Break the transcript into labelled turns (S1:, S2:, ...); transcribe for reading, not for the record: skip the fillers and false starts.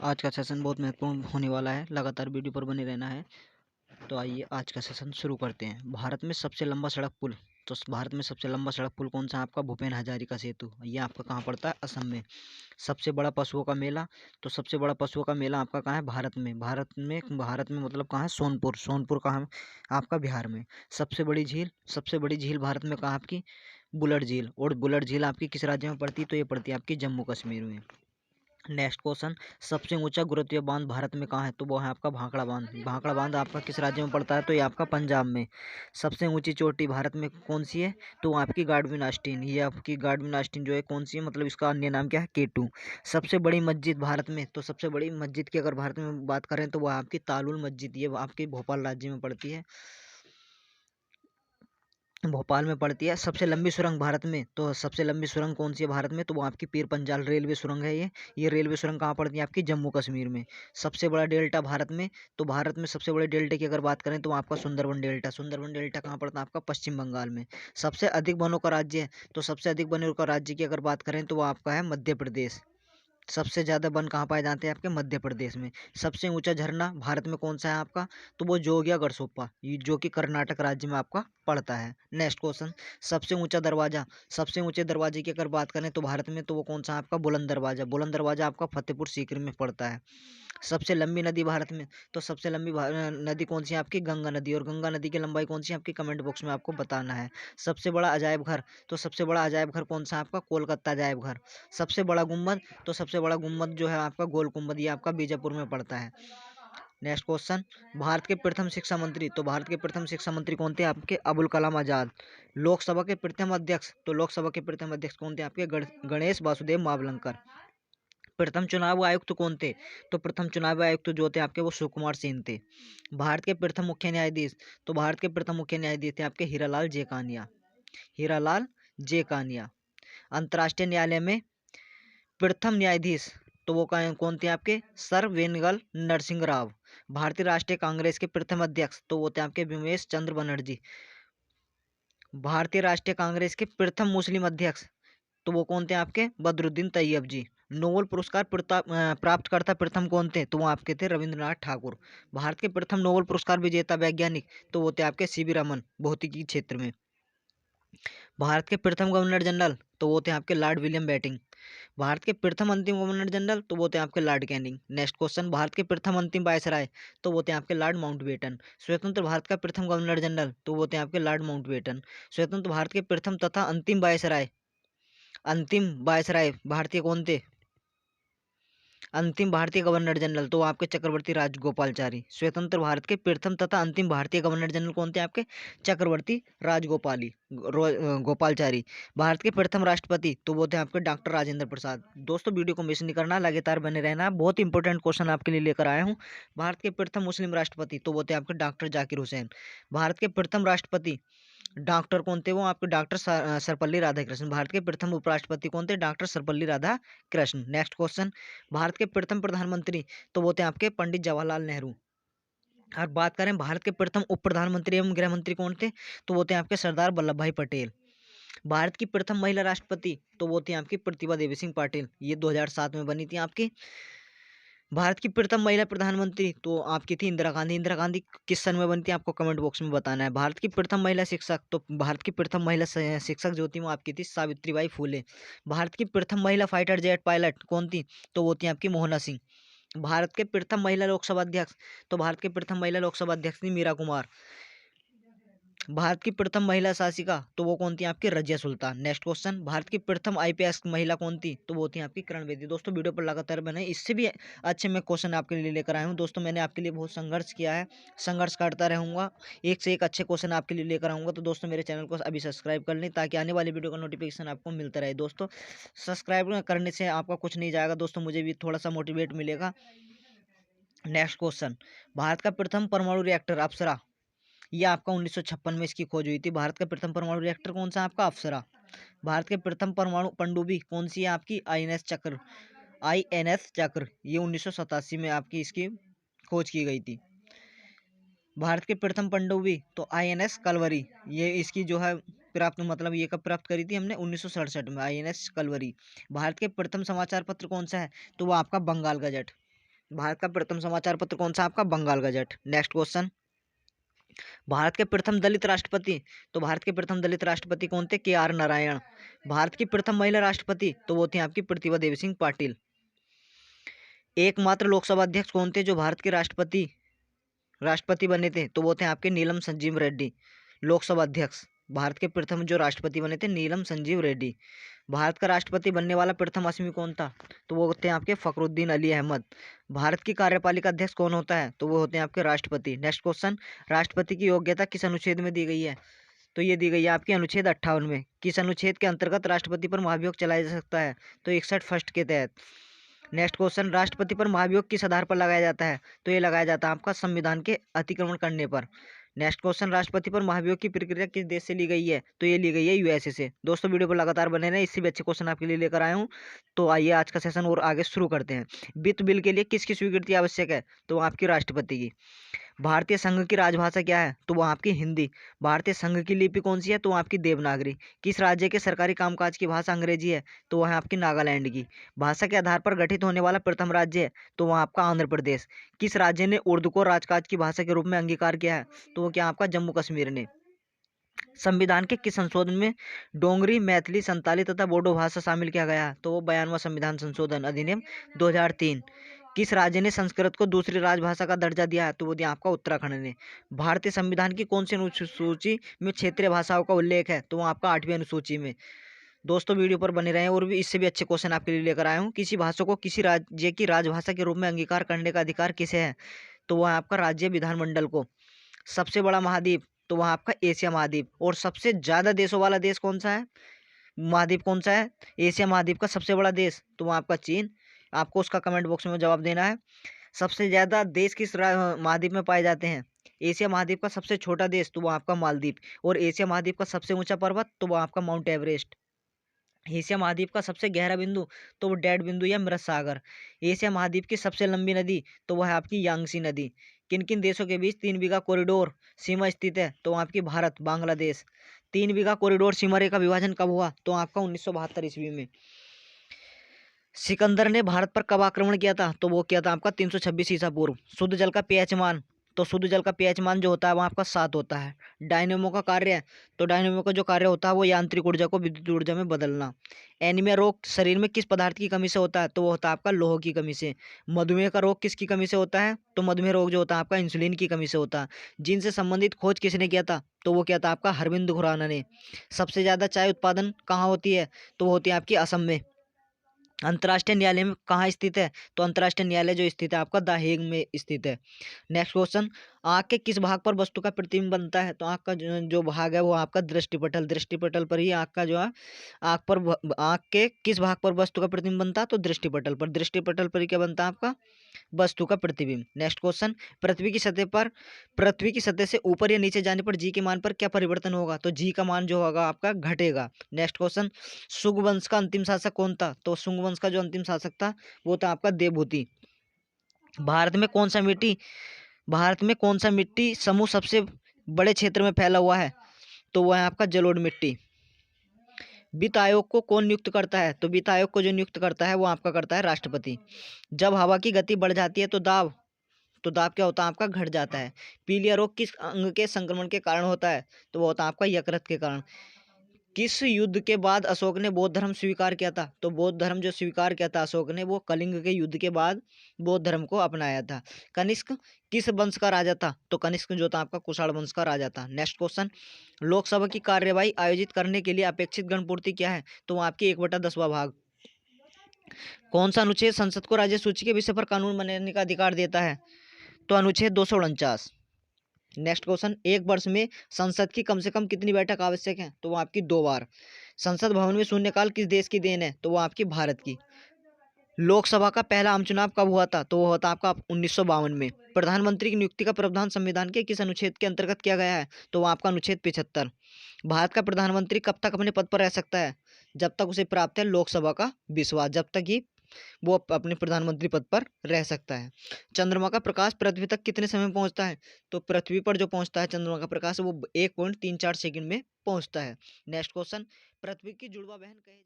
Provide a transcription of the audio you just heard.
S1: आज का सेशन बहुत महत्वपूर्ण होने वाला है, लगातार वीडियो पर बने रहना है। तो आइए आज का सेशन शुरू करते हैं। भारत में सबसे लंबा सड़क पुल, तो भारत में सबसे लंबा सड़क पुल कौन सा है? आपका भूपेन हजारिका सेतु। ये आपका कहाँ पड़ता है? असम में। सबसे बड़ा पशुओं का मेला, तो सबसे बड़ा पशुओं का मेला आपका कहाँ है? भारत में मतलब कहाँ है? सोनपुर। सोनपुर कहाँ है? आपका बिहार में। सबसे बड़ी झील भारत में कहाँ आपकी? बुलर झील। और बुलर झील आपकी किस राज्य में पड़ती है? तो ये पड़ती है आपकी जम्मू कश्मीर में। नेक्स्ट क्वेश्चन, सबसे ऊंचा गुरुत्वीय बांध भारत में कहाँ है? तो वो है आपका भाखड़ा बांध। भाखड़ा बांध आपका किस राज्य में पड़ता है? तो ये आपका पंजाब में। सबसे ऊंची चोटी भारत में कौन सी है? तो वो आपकी गार्डविन आस्टीन। ये आपकी गार्डविन आस्टीन जो है कौन सी है, मतलब इसका अन्य नाम क्या है? केटू। सबसे बड़ी मस्जिद भारत में, तो सबसे बड़ी मस्जिद की अगर भारत में बात करें तो वह आपकी तालुल मस्जिद, ये आपकी भोपाल राज्य में पड़ती है, भोपाल में पड़ती है। सबसे लंबी सुरंग भारत में, तो सबसे लंबी सुरंग कौन सी है भारत में? तो वो आपकी पीर पंजाल रेलवे सुरंग है। ये रेलवे सुरंग कहाँ पड़ती है? आपकी जम्मू कश्मीर में। सबसे बड़ा डेल्टा भारत में, तो भारत में सबसे बड़े डेल्टा की अगर बात करें तो वो आपका सुंदरबन डेल्टा। सुंदरबन डेल्टा कहाँ पड़ता है? आपका पश्चिम बंगाल में। सबसे अधिक वनों का राज्य है, तो सबसे अधिक वनों का राज्य की अगर बात करें तो वो आपका है मध्य प्रदेश। सबसे ज़्यादा वन कहाँ पाए जाते हैं? आपके मध्य प्रदेश में। सबसे ऊंचा झरना भारत में कौन सा है आपका? तो वो जोगिया गढ़सोप्पा, ये जो कि कर्नाटक राज्य में आपका पड़ता है। नेक्स्ट क्वेश्चन, सबसे ऊंचा दरवाजा, सबसे ऊंचे दरवाजे की अगर बात करें तो भारत में तो वो कौन सा है आपका? बुलंद दरवाजा। बुलंद दरवाजा आपका फतेहपुर सीकरी में पड़ता है। सबसे लंबी नदी भारत में, तो सबसे लंबी नदी कौन सी है? आपकी गंगा नदी। और गंगा नदी की लंबाई कौन सी है आपकी? कमेंट बॉक्स में आपको बताना है। सबसे बड़ा अजायब घर, तो सबसे बड़ा अजायब घर कौन सा है आपका? कोलकाता अजायब घर। सबसे बड़ा गुम्बद, तो सबसे बड़ा गुम्बद जो है आपका गोल गुम्बद, ये आपका बीजापुर में पड़ता है। नेक्स्ट क्वेश्चन, भारत के प्रथम शिक्षा मंत्री, तो भारत के प्रथम शिक्षा मंत्री कौन थे? आपके अबुल कलाम आजाद। लोकसभा के प्रथम अध्यक्ष, तो लोकसभा के प्रथम अध्यक्ष कौन थे? आपके गणेश वासुदेव मावलंकर। प्रथम चुनाव आयुक्त कौन थे? तो प्रथम चुनाव आयुक्त जो थे आपके वो सुकुमार सेन थे। भारत के प्रथम मुख्य न्यायाधीश, तो भारत के प्रथम मुख्य न्यायाधीश थे आपके हीरालाल जेकानिया। हीरालाल जेकानिया। अंतर्राष्ट्रीय न्यायालय में प्रथम न्यायाधीश, तो वो कौन थे आपके? सर वेनगल नरसिंह राव। भारतीय राष्ट्रीय कांग्रेस के प्रथम अध्यक्ष, तो वो थे आपके बिमेश चंद्र बनर्जी। भारतीय राष्ट्रीय कांग्रेस के प्रथम मुस्लिम अध्यक्ष, तो वो कौन थे आपके? बदरुद्दीन तैयब जी। नोबेल पुरस्कार प्राप्तकर्ता प्रथम कौन थे? तो वो आपके थे रविंद्रनाथ ठाकुर। भारत के प्रथम नोबेल पुरस्कार विजेता वैज्ञानिक, तो वो थे आपके सीवी रमन, भौतिकी क्षेत्र में। भारत के प्रथम गवर्नर जनरल, तो वो थे आपके लॉर्ड विलियम बेंटिंक। भारत के प्रथम अंतिम गवर्नर जनरल, तो वो थे आपके Lord Canning. Next question, Bharat के प्रथम अंतिम वायसराय, तो वो थे आपके लॉर्ड माउंटबेटन। स्वतंत्र भारत का प्रथम गवर्नर जनरल, तो वो थे आपके लॉर्ड माउंटबेटन। स्वतंत्र भारत के प्रथम तथा अंतिम वायसराय भारतीय कौन थे? अंतिम भारतीय गवर्नर जनरल, तो आपके चक्रवर्ती राजगोपालचारी। स्वतंत्र भारत के प्रथम तथा अंतिम भारतीय गवर्नर जनरल कौन थे आपके? चक्रवर्ती गोपालचारी। भारत के प्रथम राष्ट्रपति, तो वो थे आपके डॉक्टर राजेंद्र प्रसाद। दोस्तों वीडियो को मिस नहीं करना, लगातार बने रहना, बहुत इंपॉर्टेंट क्वेश्चन आपके लिए लेकर आया हूँ। भारत के प्रथम मुस्लिम राष्ट्रपति, तो वो थे आपके डॉक्टर जाकिर हुसैन। भारत के प्रथम राष्ट्रपति डॉक्टर कौन थे? वो आपके डॉक्टर सर्वपल्ली राधाकृष्ण। भारत के प्रथम उपराष्ट्रपति कौन थे? Doctor Sarvepalli Radhakrishna. Next question, Bharat के प्रथम प्रधानमंत्री, तो वो थे आपके पंडित जवाहरलाल नेहरू। और बात करें भारत के प्रथम उप प्रधानमंत्री एवं गृह मंत्री कौन थे? तो वो थे आपके सरदार वल्लभ भाई पटेल। भारत की प्रथम महिला राष्ट्रपति, तो वो थी आपकी प्रतिभा देवी सिंह पाटिल, ये 2007 में बनी थी आपकी। भारत की प्रथम महिला प्रधानमंत्री, तो आपकी थी इंदिरा गांधी। इंदिरा गांधी किस सन में बनी थी? आपको कमेंट बॉक्स में बताना है। भारत की प्रथम महिला शिक्षक, तो भारत की प्रथम महिला शिक्षक जो थी वो आपकी थी सावित्रीबाई फूले। भारत की प्रथम महिला फाइटर जेट पायलट कौन थी? तो वो थी आपकी मोहना सिंह। भारत के प्रथम महिला लोकसभा अध्यक्ष, तो भारत के प्रथम महिला लोकसभा अध्यक्ष थी मीरा कुमार। भारत की प्रथम महिला शासिका, तो वो कौन थी? आपकी रजिया सुल्तान। नेक्स्ट क्वेश्चन, भारत की प्रथम आईपीएस महिला कौन थी? तो वो थी आपकी किरण बेदी। दोस्तों वीडियो पर लगातार बने, इससे भी अच्छे मैं क्वेश्चन आपके लिए लेकर आया हूँ। दोस्तों मैंने आपके लिए बहुत संघर्ष किया है, संघर्ष करता रहूंगा, एक से एक अच्छे क्वेश्चन आपके लिए लेकर आऊंगा। तो दोस्तों मेरे चैनल को अभी सब्सक्राइब कर लें ताकि आने वाली वीडियो का नोटिफिकेशन आपको मिलता रहे। दोस्तों सब्सक्राइब करने से आपका कुछ नहीं जाएगा दोस्तों, मुझे भी थोड़ा सा मोटिवेट मिलेगा। नेक्स्ट क्वेश्चन, भारत का प्रथम परमाणु रिएक्टर अप्सरा, ये आपका 1956 में इसकी खोज हुई थी। भारत का प्रथम परमाणु रिएक्टर कौन सा? आपका अप्सरा। भारत के प्रथम परमाणु पनडुब्बी कौन सी है? आपकी आईएनएस चक्र, ये 1987 में आपकी इसकी खोज की गई थी। भारत के प्रथम पनडुब्बी, तो आईएनएस कलवरी, ये इसकी जो है प्राप्त, मतलब ये कब प्राप्त करी थी हमने? 1967 में, आईएनएस कलवरी। भारत के प्रथम समाचार पत्र कौन सा है? तो वो आपका बंगाल गजट। भारत का प्रथम समाचार पत्र कौन सा आपका? Bengal Gazette. Next question, Bharat के प्रथम दलित राष्ट्रपति, तो भारत के प्रथम दलित राष्ट्रपति कौन थे? KR नारायण। भारत की प्रथम महिला राष्ट्रपति, तो वो थी आपकी प्रतिभा देवी सिंह पाटिल। एकमात्र लोकसभा अध्यक्ष कौन थे जो भारत के राष्ट्रपति बने थे? तो वो थे आपके नीलम संजीव रेड्डी। लोकसभा अध्यक्ष भारत के प्रथम जो राष्ट्रपति बने थे, नीलम संजीव रेड्डी। भारत का राष्ट्रपति बनने वाला प्रथम असमी कौन था? तो वो होते हैं आपके फखरुद्दीन अली अहमद। भारत की कार्यपालिका अध्यक्ष कौन होता है? तो वो होते हैं आपके राष्ट्रपति। नेक्स्ट क्वेश्चन, राष्ट्रपति की योग्यता किस अनुच्छेद में दी गई है? तो ये दी गई है आपकी अनुच्छेद 58 में। किस अनुच्छेद के अंतर्गत राष्ट्रपति पर महाभियोग चलाया जा सकता है? तो 61 फर्स्ट के तहत। नेक्स्ट क्वेश्चन, राष्ट्रपति पर महाभियोग किस आधार पर लगाया जाता है? तो ये लगाया जाता है आपका संविधान के अतिक्रमण करने पर। नेक्स्ट क्वेश्चन, राष्ट्रपति पर महाभियोग की प्रक्रिया किस देश से ली गई है? तो ये ली गई है USA से। दोस्तों वीडियो पर लगातार बने रहें, इससे भी अच्छे क्वेश्चन आपके लिए लेकर आया हूँ। तो आइए आज का सेशन और आगे शुरू करते हैं। वित्त बिल के लिए किसकी स्वीकृति आवश्यक है? तो आपकी राष्ट्रपति की। भारतीय संघ की राजभाषा क्या है? तो वो आपकी हिंदी। भारतीय संघ की लिपि कौन सी है? तो आपकी देवनागरी। किस राज्य के सरकारी कामकाज की भाषा अंग्रेजी है? तो वह है आपकी नागालैंड की। भाषा के आधार पर गठित होने वाला प्रथम राज्य है? तो वह आपका आंध्र प्रदेश। किस राज्य ने उर्दू को राजकाज की भाषा के रूप में अंगीकार किया है? तो वो क्या आपका जम्मू कश्मीर ने। संविधान के किस संशोधन में डोंगरी, मैथिली, संताली तथा बोडो भाषा शामिल किया गया है? तो वो 92वां संविधान संशोधन अधिनियम 2003। किस राज्य ने संस्कृत को दूसरी राजभाषा का दर्जा दिया है? तो वो दिया आपका उत्तराखंड ने। भारतीय संविधान की कौन सी अनुसूची में क्षेत्रीय भाषाओं का उल्लेख है? तो वो आपका 8वीं अनुसूची में। दोस्तों वीडियो पर बने रहें और भी इससे भी अच्छे क्वेश्चन आपके लिए लेकर आया हूँ। किसी भाषा को किसी राज्य की राजभाषा के रूप में अंगीकार करने का अधिकार किसे है? तो वह आपका राज्य विधानमंडल को। सबसे बड़ा महाद्वीप, तो वह आपका एशिया महाद्वीप। और सबसे ज्यादा देशों वाला देश कौन सा है? महाद्वीप कौन सा है? एशिया महाद्वीप का सबसे बड़ा देश, तो वह आपका चीन। आपको उसका कमेंट बॉक्स में जवाब देना है। सबसे ज्यादा देश किस महाद्वीप में पाए जाते हैं? एशिया महाद्वीप का सबसे छोटा देश, तो वो आपका मालदीव। और एशिया महाद्वीप का सबसे ऊंचा पर्वत, तो वो आपका माउंट एवरेस्ट। एशिया महाद्वीप का सबसे गहरा बिंदु, तो वो डेड बिंदु या मृत सागर। एशिया महाद्वीप की सबसे लंबी नदी, तो वह है आपकी यांगसी नदी। किन किन देशों के बीच 3 बीघा कॉरिडोर सीमा स्थित है? तो आपकी भारत बांग्लादेश। 3 बीघा कॉरिडोर सीमा रेखा विभाजन कब हुआ? तो आपका 1972 ईस्वी में। सिकंदर ने भारत पर कब आक्रमण किया था? तो वो किया था आपका 326 ईसा पूर्व। शुद्ध जल का पीएच मान, तो शुद्ध जल का पीएच मान जो होता है वो आपका 7 होता है। डायनेमो का कार्य, तो डायनेमो का जो कार्य होता है वो यांत्रिक ऊर्जा को विद्युत ऊर्जा में बदलना। एनीमिया रोग शरीर में किस पदार्थ की कमी से होता है? तो वो होता है आपका लोह की कमी से। मधुमेह का रोग किसकी कमी से होता है? तो मधुमेह रोग जो होता है आपका इंसुलिन की कमी से होता है। जिनसे संबंधित खोज किसने किया था? तो वो किया था आपका हरविंद खुराना ने। सबसे ज्यादा चाय उत्पादन कहाँ होती है? तो वो होती है आपकी असम में। अंतर्राष्ट्रीय न्यायालय में कहाँ स्थित है? तो अंतर्राष्ट्रीय न्यायालय जो स्थित है आपका द हेग में स्थित है। नेक्स्ट क्वेश्चन, आँख के किस भाग पर वस्तु का प्रतिबिंब बनता है? तो आँख का जो भाग है वो आपका दृष्टिपटल। दृष्टिपटल पर ही आँख का जो है, आँख के किस भाग पर वस्तु का प्रतिबिंब बनता है? तो दृष्टिपटल पर। दृष्टिपटल पर ही क्या बनता है आपका? वस्तु का प्रतिबिंब। नेक्स्ट क्वेश्चन, पृथ्वी की सतह से ऊपर या नीचे जाने पर जी के मान पर क्या परिवर्तन होगा? तो जी का मान जो होगा आपका घटेगा। नेक्स्ट क्वेश्चन, शुंग वंश का अंतिम शासक कौन था? तो शुंग वंश का जो अंतिम शासक था वो था आपका देवभूति। भारत में कौन सा मिट्टी समूह सबसे बड़े क्षेत्र में फैला हुआ है? तो वह है आपका जलोढ़ मिट्टी। वित्त आयोग को कौन नियुक्त करता है? तो वित्त आयोग को जो नियुक्त करता है वो आपका करता है राष्ट्रपति। जब हवा की गति बढ़ जाती है तो दाब क्या होता है आपका? घट जाता है। पीलिया रोग किस अंग के संक्रमण के कारण होता है? तो वो होता है आपका यकृत के कारण। किस युद्ध के बाद अशोक ने बौद्ध धर्म स्वीकार किया था? तो बौद्ध धर्म जो स्वीकार किया था अशोक ने, वो कलिंग के युद्ध के बाद बौद्ध धर्म को अपनाया था। कनिष्क किस वंश का राजा था? तो कनिष्क जो था आपका कुषाण वंश का राजा था। नेक्स्ट क्वेश्चन, लोकसभा की कार्यवाही आयोजित करने के लिए अपेक्षित गणपूर्ति क्या है? तो वो आपकी 1/10वां भाग। कौन सा अनुच्छेद संसद को राज्य सूची के विषय पर कानून बनाने का अधिकार देता है? तो अनुच्छेद 249। नेक्स्ट क्वेश्चन, एक वर्ष में संसद की कम से कम कितनी बैठक आवश्यक है? तो वो आपकी 2 बार। संसद भवन में शून्यकाल किस देश की देन है? तो वो आपकी भारत की। लोकसभा का पहला आम चुनाव कब हुआ था? तो वो होता आपका 1952 में। प्रधानमंत्री की नियुक्ति का प्रावधान संविधान के किस अनुच्छेद के अंतर्गत किया गया है? तो वो आपका अनुच्छेद 75। भारत का प्रधानमंत्री कब तक अपने पद पर रह सकता है? जब तक उसे प्राप्त है लोकसभा का विश्वास, जब तक ही वो अपने प्रधानमंत्री पद पर रह सकता है। चंद्रमा का प्रकाश पृथ्वी तक कितने समय में पहुंचता है? तो पृथ्वी पर जो पहुंचता है चंद्रमा का प्रकाश वो 1.34 सेकंड में पहुंचता है। नेक्स्ट क्वेश्चन, पृथ्वी की जुड़वा बहन कहे